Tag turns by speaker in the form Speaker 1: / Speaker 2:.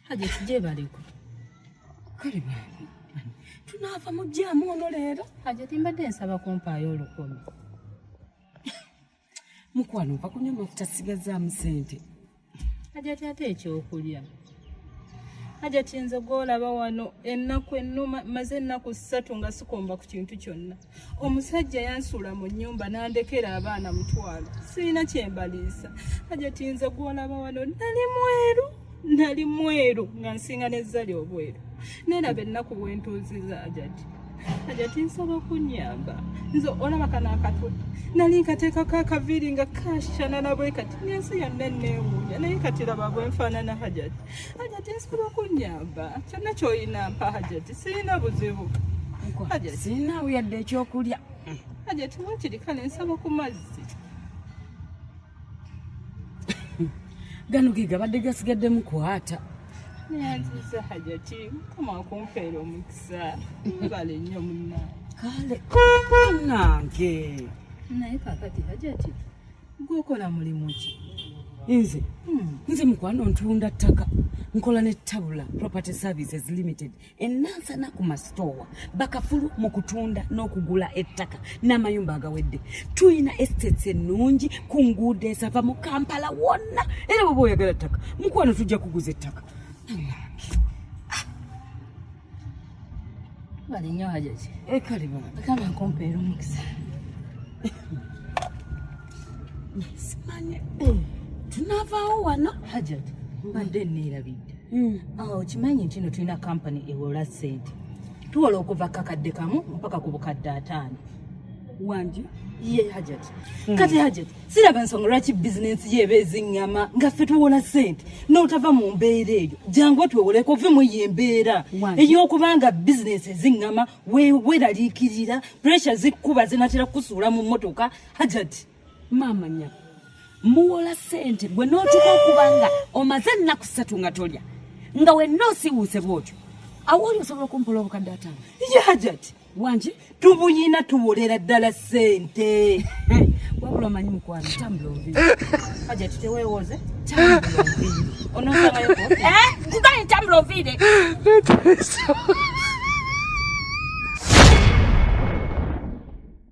Speaker 1: Hajati je baliko.
Speaker 2: Kale tunava mu jjamu ono leero.
Speaker 1: Hajati mbadde nsaba kumpaayo 10.
Speaker 2: Mukwano mpa kunywa mafuta sigazaamu ssente.
Speaker 1: Hajati ate ekyokulya. Hajati nze gw'olaba wano ennaku ennuma maze ennaku 3 nga sikomba ku kintu kyonna. Omusajja yansuula mu nnyumba n'andekera abaana mutwalo. Sirina kyembaliisa. Hajati nze gw'olaba wano nali mweru nga nsinga n'ezzali obweru. Neraba ennaku bwentuuziza Hajati. Hajati nsaba kunnyamba. Nze olaba kana akatwe. Nali nkateekako akaviiri nga kashanana bwe kati n'ensi yonna enneewuunya naye kati laba bwe nfaanana Hajati. Hajati nsaba kunnyamba. Kyonna ky'olina mpa Hajati. Sirina buzibu.
Speaker 2: Hajati sirina yadde ekyokulya.
Speaker 1: Hajati wakiri kale nsaba ku mazzi.
Speaker 2: Gano ge gabadde gasigadde mukwata.
Speaker 1: Neyanziza Hajati kama kumpeera omukisa. Mbale nnyo munna.
Speaker 2: Kale nange.
Speaker 1: Naye kakati Hajati gw'okola mulimu ki?
Speaker 2: Nze mukwano ntunda ttaka. Nkola ne Tabula Property Services Limited. Enansana ku masitowa. Bakafulu mu kutunda n'okugula ettaka n'amayumba agawedde. Tuyina estates ennungi ku nguudo esava mu Kampala wonna. Era bw'oba oyagala ttaka mukwano tujja kuguza ettaka.
Speaker 1: Mbale nnyo Hajati.
Speaker 2: Kale bwana.
Speaker 1: Kama nkumpeera omukisa.
Speaker 2: Simanye. Tunavaawo wano
Speaker 1: Hajati. Mbadde neerabidde. Kimanyi nti no tulina kampani ewola ssente. Tuwola okuva kakadde kamu mpaka ku bukadde 5.
Speaker 2: Wangi?
Speaker 1: Ye Hajati. Kati Hajati, siraba nsonga lwaki bizinensi yeeba eziŋŋama nga ffe tuwola ssente n'otava mu mbeera eyo. Jangu twewoleko ove mu yembeera ey'okubanga bizinensi eziŋŋama weeraliikirira pressure zikkuba zinatera kusuula mu mmotoka. Hajati.
Speaker 2: Maama nnya. Muwola ssente gwe n'otuka okubanga omaze ennaku 3 nga tolya. Nga wenna osiiwuuse bw'otyo. Awo oli osobola okumpola obukadde 5.
Speaker 1: Ye Hajati.
Speaker 2: Wangi?
Speaker 1: Tubuyina tuwolera ddala ssente.
Speaker 2: Wabula omanyi mukwano tambula onviiri.
Speaker 1: Hajati teweewoze. Tambula onviiri. Onoosangayo kofi?
Speaker 2: Kugaye tambula onviiri.